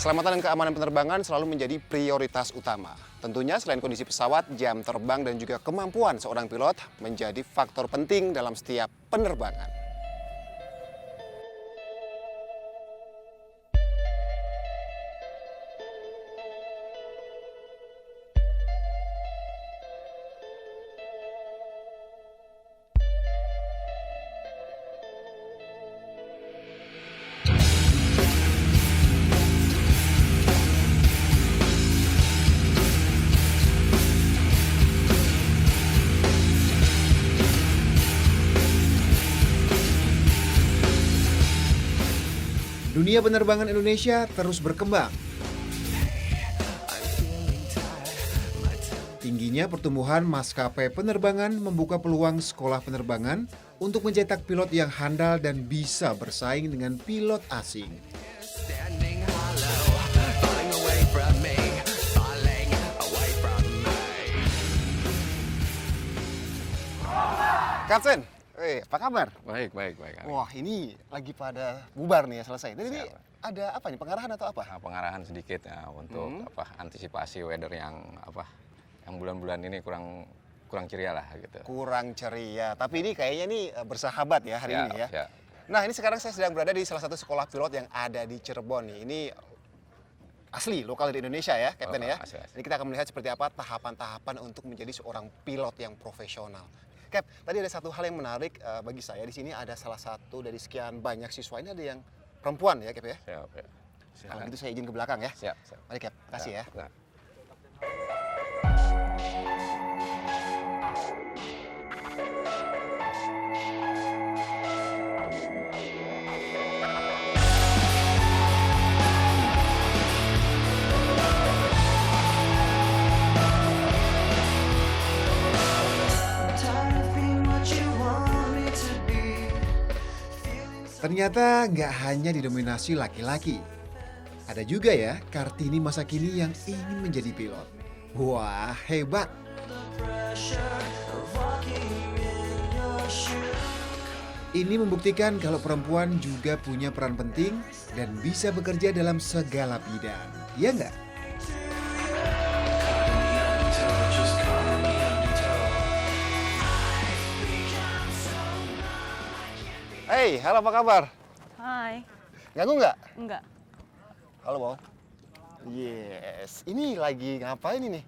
Keselamatan dan keamanan penerbangan selalu menjadi prioritas utama. Tentunya selain kondisi pesawat, jam terbang dan juga kemampuan seorang pilot menjadi faktor penting dalam setiap penerbangan. Dunia penerbangan Indonesia terus berkembang. Tingginya pertumbuhan maskapai penerbangan membuka peluang sekolah penerbangan untuk mencetak pilot yang handal dan bisa bersaing dengan pilot asing. Kapten, apa kabar? Baik. Wah, ini lagi pada bubar nih ya, selesai. Ini ada apa nih, pengarahan atau apa? Nah, pengarahan sedikit ya untuk antisipasi weather yang bulan-bulan ini kurang ceria lah gitu. Kurang ceria, tapi ini kayaknya nih bersahabat ya hari ini ya. Ya. Nah, ini sekarang saya sedang berada di salah satu sekolah pilot yang ada di Cirebon nih. Ini asli lokal di Indonesia ya, Kapten ya. Asli. Ini kita akan melihat seperti apa tahapan-tahapan untuk menjadi seorang pilot yang profesional. Cap, tadi ada satu hal yang menarik bagi saya. Di sini ada salah satu dari sekian banyak siswa, ini ada yang perempuan ya, Cap ya? Siap ya. Kalau gitu saya izin ke belakang ya. Siap. Mari Cap, kasih ya. Nah. Ternyata nggak hanya didominasi laki-laki. Ada juga ya Kartini masa kini yang ingin menjadi pilot. Wah, hebat! Ini membuktikan kalau perempuan juga punya peran penting dan bisa bekerja dalam segala bidang. Iya nggak? Hey, halo apa kabar? Hai. Ganggu nggak? Enggak. Halo, Bang. Yes, ini lagi ngapain ini?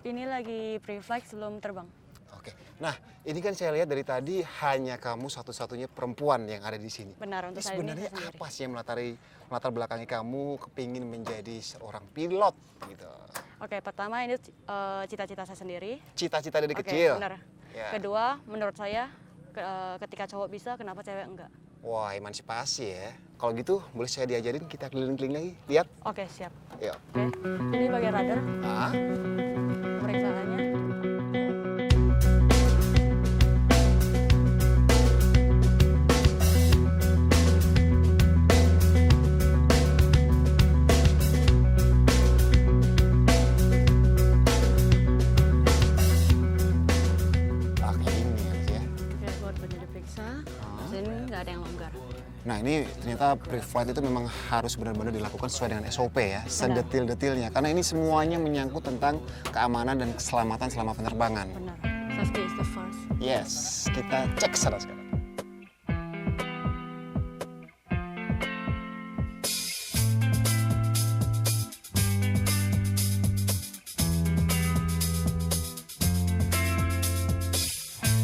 Ini lagi pre-flight sebelum terbang. Oke, nah ini kan saya lihat dari tadi hanya kamu satu-satunya perempuan yang ada di sini. Benar, untuk Ini saat ini sebenarnya saya sendiri. apa sih yang melatar belakangi kamu kepingin menjadi seorang pilot gitu? Oke, pertama ini cita-cita saya sendiri. Cita-cita dari Oke, kecil? benar. Ya. Kedua, menurut saya ketika cowok bisa, kenapa cewek enggak? Wah, emansipasi ya. Kalau gitu boleh saya diajarin, kita keliling-keliling lagi, lihat? Oke, siap. Yuk. Oke, ini bagian radar, Ah, pemeriksaannya. ini ya. Oke, boardnya diperiksa. Sini nggak ada yang longgar. Nah ini ternyata pre-flight itu memang harus benar-benar dilakukan sesuai dengan SOP ya, sedetil-detilnya. Karena ini semuanya menyangkut tentang keamanan dan keselamatan selama penerbangan. Benar. Safety is the first. Yes, kita cek sekarang.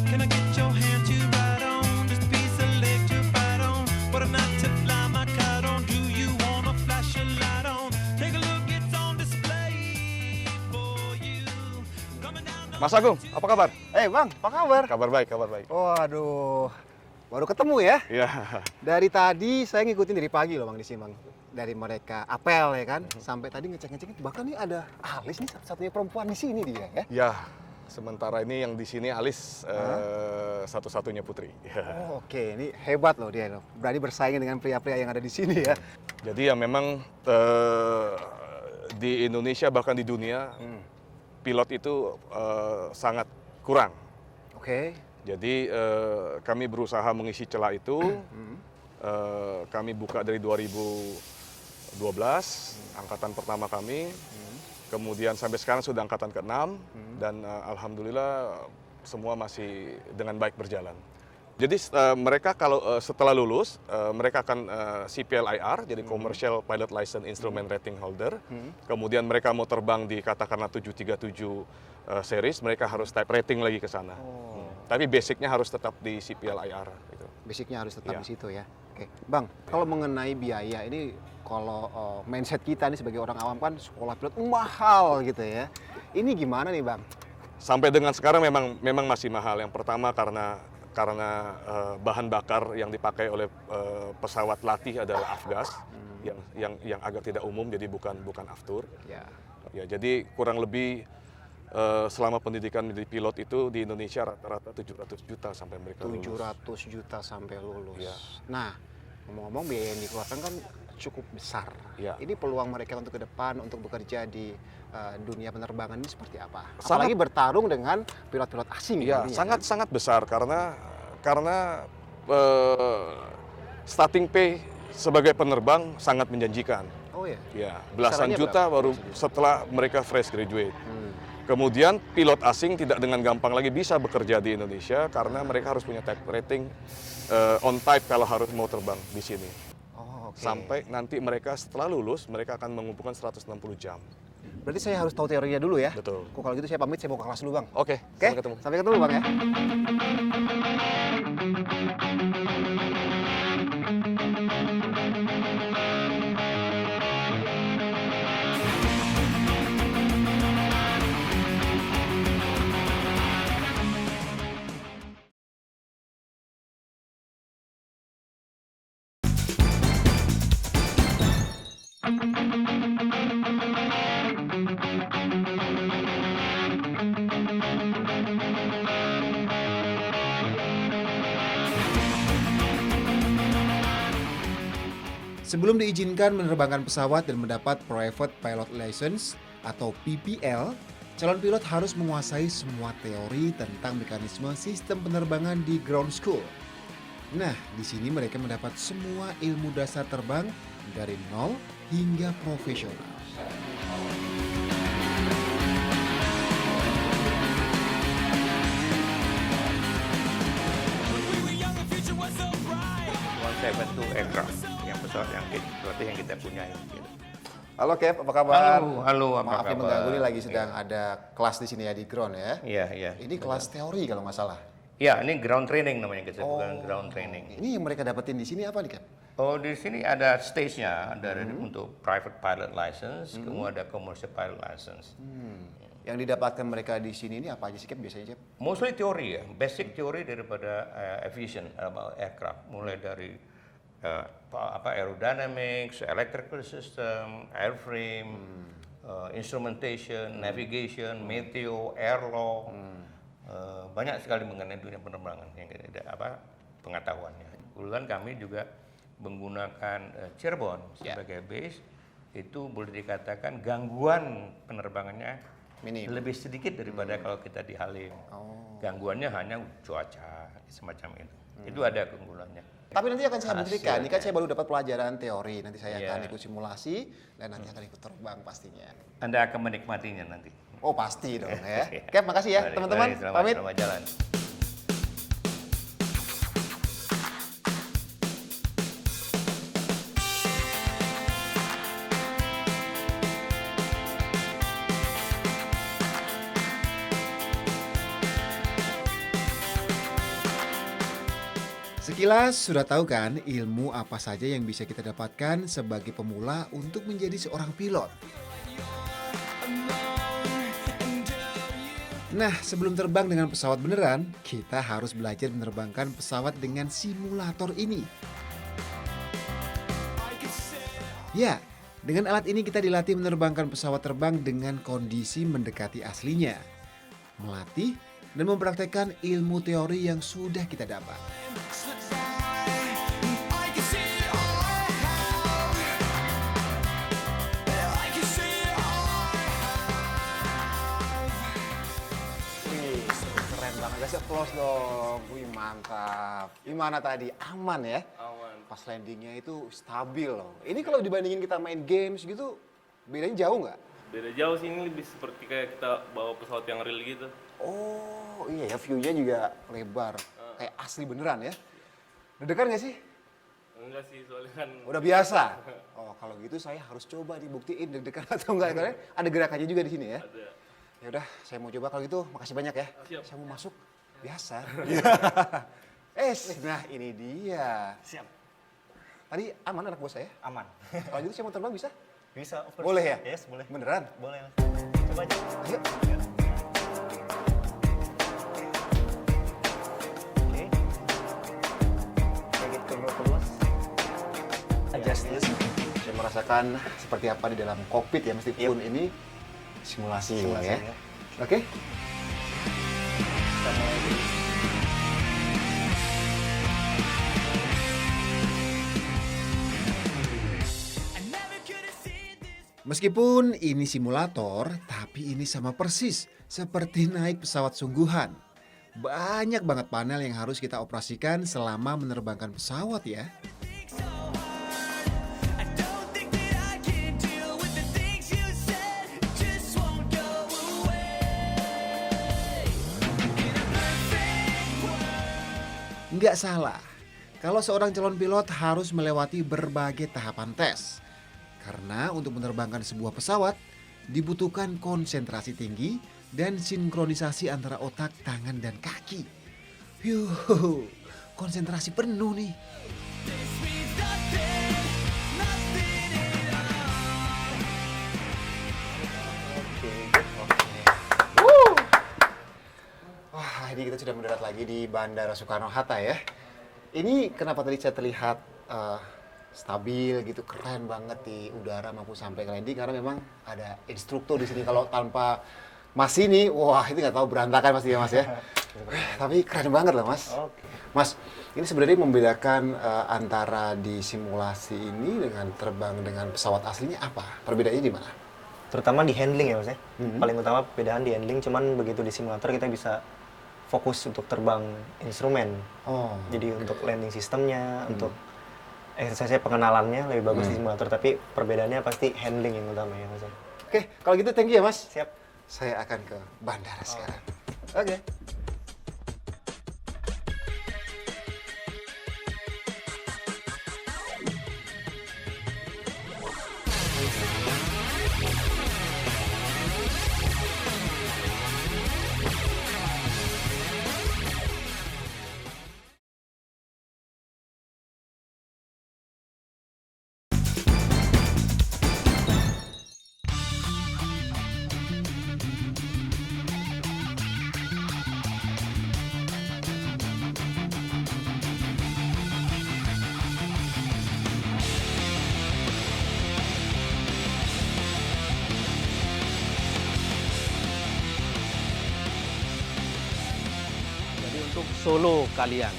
Can I get your hand to ride on? Just a piece of leg to bite on. What a night to fly my kite on. Do you wanna flash a light on? Take a look, it's on display for you. Coming down the Mas Agung, apa kabar? Bang, apa kabar? Kabar baik. Waduh, baru ketemu ya. Iya. Dari tadi saya ngikutin dari pagi loh Bang di sini Bang. Dari mereka apel ya kan, sampai tadi ngecek-ngecek. Bahkan nih ada Alis nih satu-satunya perempuan di sini dia ya. Ya, sementara ini yang di sini Alis satu-satunya putri. Oh, oke, ini hebat loh dia loh. Berani bersaing dengan pria-pria yang ada di sini ya. Jadi ya memang di Indonesia bahkan di dunia pilot itu sangat kurang. Oke. Jadi kami berusaha mengisi celah itu. Kami buka dari 2016 12, angkatan pertama kami. Kemudian sampai sekarang sudah angkatan ke-6 dan alhamdulillah semua masih dengan baik berjalan. Jadi mereka kalau setelah lulus mereka akan CPLIR, jadi Commercial Pilot License Instrument Rating Holder. Kemudian mereka mau terbang di katakanlah 737 series, mereka harus type rating lagi ke sana. Tapi basicnya harus tetap di CPLIR. Gitu. Basicnya harus tetap Ya. di situ ya. Oke, Bang, kalau mengenai biaya ini, kalau mindset kita nih sebagai orang awam kan sekolah pilot mahal gitu ya. Ini gimana nih Bang? Sampai dengan sekarang memang masih mahal. Yang pertama karena bahan bakar yang dipakai oleh pesawat latih adalah afgas yang agak tidak umum, jadi bukan aftur. Ya. Ya, jadi kurang lebih selama pendidikan menjadi pilot itu di Indonesia rata-rata 700 juta sampai mereka lulus. 700 juta sampai lulus. Ya. Nah, ngomong-ngomong biaya yang dikeluarkan kan cukup besar. Ya. Ini peluang mereka untuk ke depan, untuk bekerja di dunia penerbangan ini seperti apa? Sangat- Apalagi bertarung dengan pilot-pilot asing. Ya, nantinya, sangat besar karena starting pay sebagai penerbang sangat menjanjikan. kan? Oh ya. Ya, belasan Kisarannya juta berapa? baru setelah mereka fresh graduate. Kemudian pilot asing tidak dengan gampang lagi bisa bekerja di Indonesia karena mereka harus punya type rating on type kalau harus mau terbang di sini. Oh, oke. Sampai nanti mereka setelah lulus mereka akan mengumpulkan 160 jam. Berarti saya harus tahu teorinya dulu ya? Betul. Kok kalau gitu saya pamit, saya mau ke kelas dulu Bang. Oke, Oke, sampai ketemu. sampai ketemu Bang ya. Sebelum diizinkan menerbangkan pesawat dan mendapat Private Pilot License atau PPL, calon pilot harus menguasai semua teori tentang mekanisme sistem penerbangan di ground school. Nah, di sini mereka mendapat semua ilmu dasar terbang dari nol hingga profesional. Aircraft yang pesawat yang seperti yang kita punya gitu. Halo Kev, apa kabar? Halo, apa Maaf ya kabar? mengganggu, ini lagi sedang ada kelas di sini ya di ground ya. Iya, iya. Ini kelas teori kalau nggak salah. Ya, ini ground training namanya, kita bukan ground training. Ini yang mereka dapetin di sini apa nih Kev? Oh, di sini ada stage-nya dari untuk private pilot license, kemudian ada commercial pilot license. Yang didapatkan mereka di sini ini apa aja sih Kev biasanya Kev? Mostly teori ya, basic teori daripada aviation about aircraft, mulai dari aerodynamics, electrical system, airframe, instrumentation, navigation, meteo, air law, banyak sekali mengenai dunia penerbangan yang kita pengetahuannya. Kebetulan kami juga menggunakan Cirebon sebagai base, itu boleh dikatakan gangguan penerbangannya Minim. lebih sedikit daripada kalau kita di Halim. Gangguannya hanya cuaca semacam itu. Itu ada keunggulannya. Tapi nanti akan saya buktikan, ini kan Hasilnya. saya baru dapat pelajaran teori, nanti saya Iya. akan ikut simulasi dan nanti akan ikut terbang pastinya. Anda akan menikmatinya nanti. Oh pasti dong ya. Kev, makasih ya Mari, teman-teman, mari, selamat- pamit. Selamat jalan. Sekilas sudah tahu kan ilmu apa saja yang bisa kita dapatkan sebagai pemula untuk menjadi seorang pilot. Nah, sebelum terbang dengan pesawat beneran, kita harus belajar menerbangkan pesawat dengan simulator ini. Ya, dengan alat ini kita dilatih menerbangkan pesawat terbang dengan kondisi mendekati aslinya. Melatih dan mempraktekkan ilmu teori yang sudah kita dapat. Keren banget guys, applause aplaus dong. Wih, mantap. Gimana tadi? Aman ya? Aman. Pas landingnya itu stabil loh. Ini kalau dibandingin kita main games gitu, bedanya jauh nggak? Beda jauh sih, ini lebih seperti kayak kita bawa pesawat yang real gitu. Oh iya ya, view-nya juga lebar. Kayak asli beneran ya. Deg-degan nggak sih? Enggak sih, soalnya kan Udah biasa? Oh kalau gitu saya harus coba dibuktiin deg-degan atau enggak. Karena ada gerakannya juga di sini ya. ada. Ya udah, saya mau coba. Kalau gitu makasih banyak ya. Siap. Saya mau masuk. Biasa. Nah ini dia. Siap. Tadi aman anak bos saya? Aman. Kalau gitu saya mau terbang bisa? Bisa, of course. Boleh ya? Yes, boleh. Beneran? Boleh. Coba aja. Ayo. Oke. Take it ke luas. Adjust this. Saya merasakan seperti apa di dalam kokpit ya, meskipun ini simulasi ya. ya. Oke. Kita mulai dulu. Meskipun ini simulator, tapi ini sama persis seperti naik pesawat sungguhan. Banyak banget panel yang harus kita operasikan selama menerbangkan pesawat ya. I don't think that I can deal with the things you said. It just won't go away. In a perfect world. Nggak salah, kalau seorang calon pilot harus melewati berbagai tahapan tes. Karena untuk menerbangkan sebuah pesawat, dibutuhkan konsentrasi tinggi dan sinkronisasi antara otak, tangan, dan kaki. Yuh, konsentrasi penuh nih. This means nothing, nothing at all. Wah, ini kita sudah mendarat lagi di Bandara Soekarno-Hatta ya. Ini kenapa tadi saya terlihat stabil gitu, keren banget di udara maupun sampai ke landing, karena memang ada instruktur di sini. Kalau tanpa Mas ini, wah itu nggak tahu berantakan pasti ya Mas ya. Tapi keren banget lah Mas. Oke. Mas, ini sebenarnya membedakan antara di simulasi ini dengan terbang dengan pesawat aslinya apa? Perbedaannya di mana? Terutama di handling ya Mas ya. Paling utama perbedaan di handling, cuman begitu di simulator kita bisa fokus untuk terbang instrumen. Oh, Jadi untuk landing sistemnya, untuk exercise pengenalannya lebih bagus di simulator, tapi perbedaannya pasti handling yang utama ya Mas. oke. Kalau gitu thank you ya Mas. Siap. Saya akan ke bandara sekarang. Oke. Jadi untuk solo kalian.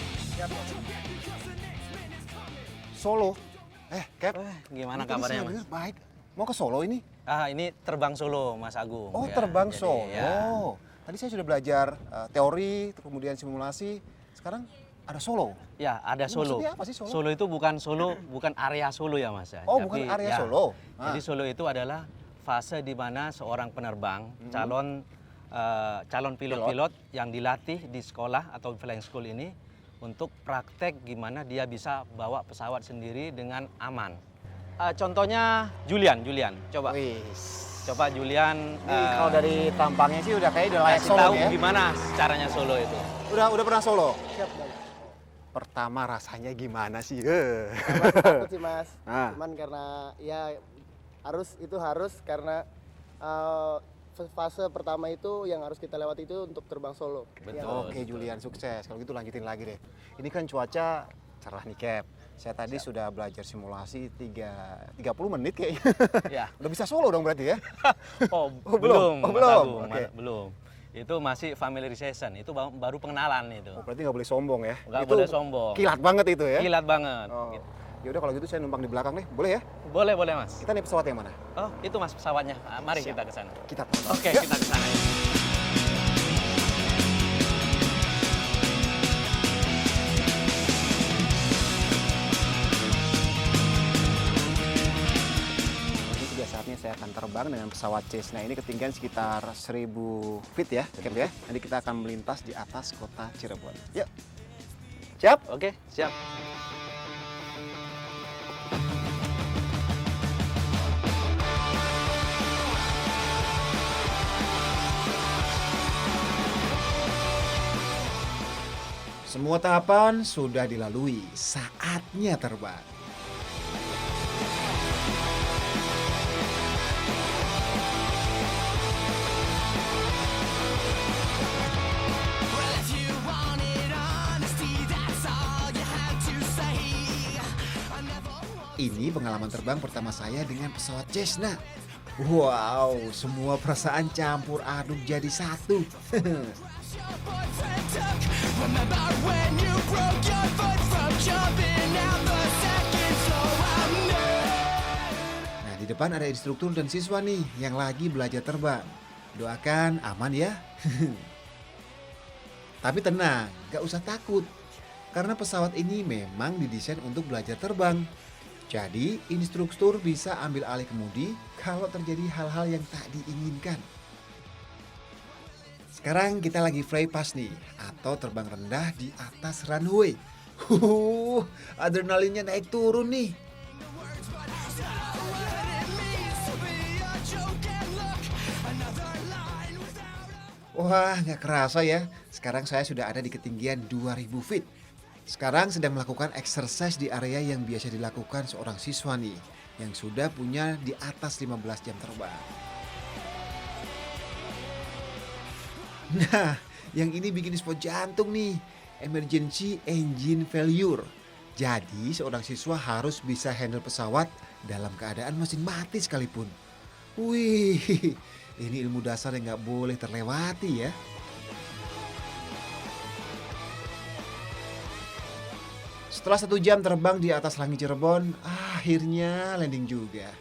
Solo. Cap. Gimana Ini tadi kabarnya saya Mas? dengar baik. Mau ke Solo ini? Ini terbang solo Mas Agung. Oh, ya. terbang Jadi, Solo. ya. Tadi saya sudah belajar teori, kemudian simulasi. Sekarang ada Solo. Ya, ada Ini solo. maksudnya apa sih solo? Solo itu bukan solo, bukan area solo ya Mas ya. Oh, bukan area solo. Jadi solo itu adalah fase di mana seorang penerbang, calon pilot-pilot yang dilatih di sekolah atau flying school ini untuk praktek gimana dia bisa bawa pesawat sendiri dengan aman. Contohnya Julian, coba. Coba Julian. Ini kalau dari tampangnya sih udah kayak udah layak kasih Solo tahu ya. gimana caranya solo itu. Udah pernah Solo? Siap, pertama rasanya gimana sih? Takut sih Mas, Ah. cuman karena ya harus karena fase pertama itu yang harus kita lewati itu untuk terbang solo. Betul. Oke Julian, sukses. Kalau gitu lanjutin lagi deh. Ini kan cuaca cerah nih Cap. Saya tadi sudah belajar simulasi 30 menit kayaknya. Ya. Udah bisa Solo dong berarti ya? Oh, Oh, belum? belum. Oh, Mas belum? Agung, Oke. belum. Itu masih familiarization, itu baru pengenalan itu. Oh, berarti nggak boleh sombong ya? Nggak Itu boleh sombong. Kilat banget itu ya? Kilat banget. Oh. Gitu. Ya udah kalau gitu saya numpang di belakang nih, boleh ya? Boleh Mas. Kita naik pesawat yang mana? Oh, itu Mas pesawatnya. Mari kita ke sana. Kita terbang. Oke, Yuk. kita ke sana. terbang dengan pesawat Cessna ini ketinggian sekitar 1000 feet ya, Cap ya. Nanti kita akan melintas di atas kota Cirebon. Yuk. Siap? Oke, siap. Semua tahapan sudah dilalui, saatnya terbang. Ini pengalaman terbang pertama saya dengan pesawat Cessna. Wow, semua perasaan campur aduk jadi satu. Nah, di depan ada instruktur dan siswa nih yang lagi belajar terbang. Doakan aman ya. Tapi tenang, gak usah takut. Karena pesawat ini memang didesain untuk belajar terbang. Jadi, instruktur bisa ambil alih kemudi kalau terjadi hal-hal yang tak diinginkan. Sekarang kita lagi fly pass nih, atau terbang rendah di atas runway. Adrenalinnya naik turun nih. Wah, nggak kerasa ya. Sekarang saya sudah ada di ketinggian 2000 feet. Sekarang sedang melakukan exercise di area yang biasa dilakukan seorang siswa nih, yang sudah punya di atas 15 jam terbang. Nah, yang ini bikin spot jantung nih, emergency engine failure. Jadi seorang siswa harus bisa handle pesawat dalam keadaan mesin mati sekalipun. Wih, ini ilmu dasar yang nggak boleh terlewati ya. Setelah 1 jam terbang di atas langit Cirebon, akhirnya landing juga.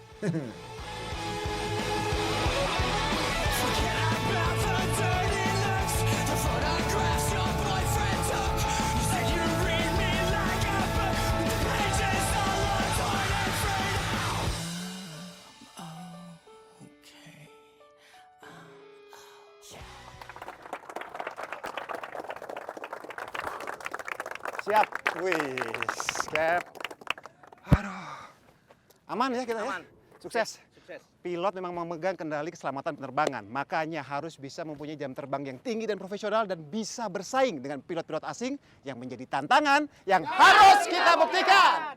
Siap. Wih, Cap. Aduh. Aman ya kita ya? Sukses. Pilot memang memegang kendali keselamatan penerbangan. Makanya harus bisa mempunyai jam terbang yang tinggi dan profesional dan bisa bersaing dengan pilot-pilot asing yang menjadi tantangan yang harus kita buktikan.